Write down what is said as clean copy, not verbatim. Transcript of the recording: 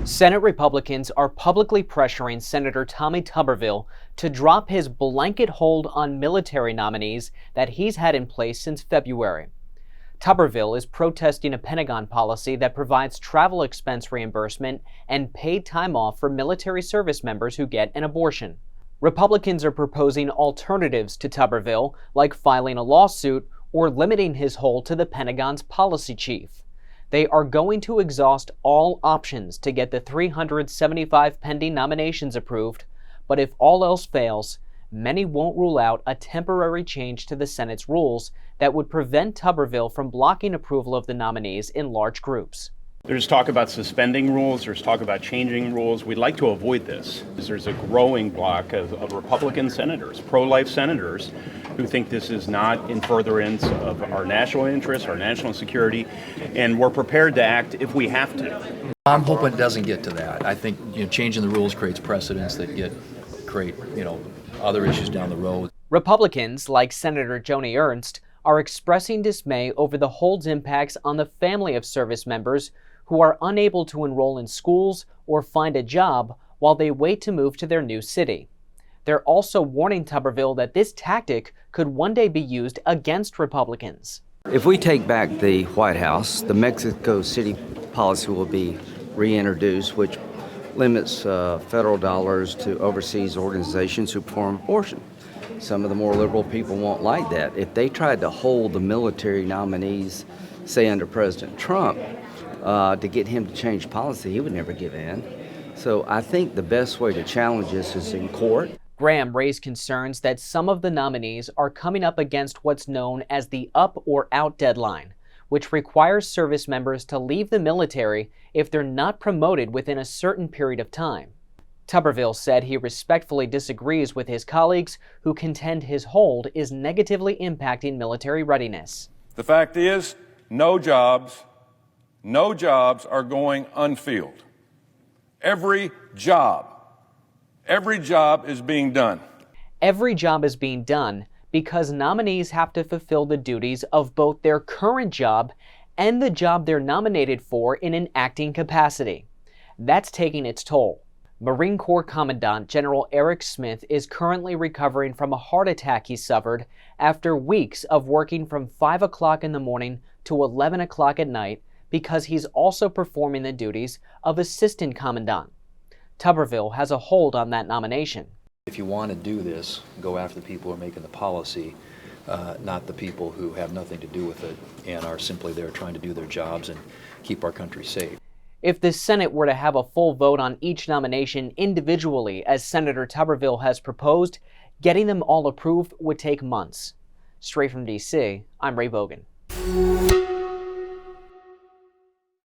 Senate Republicans are publicly pressuring Senator Tommy Tuberville to drop his blanket hold on military nominees that he's had in place since February. Tuberville is protesting a Pentagon policy that provides travel expense reimbursement and paid time off for military service members who get an abortion. Republicans are proposing alternatives to Tuberville, like filing a lawsuit or limiting his hold to the Pentagon's policy chief. They are going to exhaust all options to get the 375 pending nominations approved, but if all else fails, many won't rule out a temporary change to the Senate's rules that would prevent Tuberville from blocking approval of the nominees in large groups. There's talk about suspending rules, there's talk about changing rules. We'd like to avoid this. There's a growing block of Republican senators, pro-life senators, who think this is not in furtherance of our national interests, our national security, and we're prepared to act if we have to. I'm hoping it doesn't get to that. I think changing the rules creates precedents that create other issues down the road. Republicans, like Senator Joni Ernst, are expressing dismay over the hold's impacts on the family of service members who are unable to enroll in schools or find a job while they wait to move to their new city. They're also warning Tuberville that this tactic could one day be used against Republicans. If we take back the White House, the Mexico City policy will be reintroduced, which limits federal dollars to overseas organizations who perform abortion. Some of the more liberal people won't like that. If they tried to hold the military nominees, say under President Trump, to get him to change policy, he would never give in. So I think the best way to challenge this is in court. Graham raised concerns that some of the nominees are coming up against what's known as the up or out deadline, which requires service members to leave the military if they're not promoted within a certain period of time. Tuberville said he respectfully disagrees with his colleagues who contend his hold is negatively impacting military readiness. The fact is, no jobs are going unfilled. Every job is being done. Every job is being done because nominees have to fulfill the duties of both their current job and the job they're nominated for in an acting capacity. That's taking its toll. Marine Corps Commandant General Eric Smith is currently recovering from a heart attack he suffered after weeks of working from 5 o'clock in the morning to 11 o'clock at night because he's also performing the duties of Assistant Commandant. Tuberville has a hold on that nomination. If you want to do this, go after the people who are making the policy, not the people who have nothing to do with it and are simply there trying to do their jobs and keep our country safe. If the Senate were to have a full vote on each nomination individually, as Senator Tuberville has proposed, getting them all approved would take months. Straight from D.C., I'm Ray Bogan.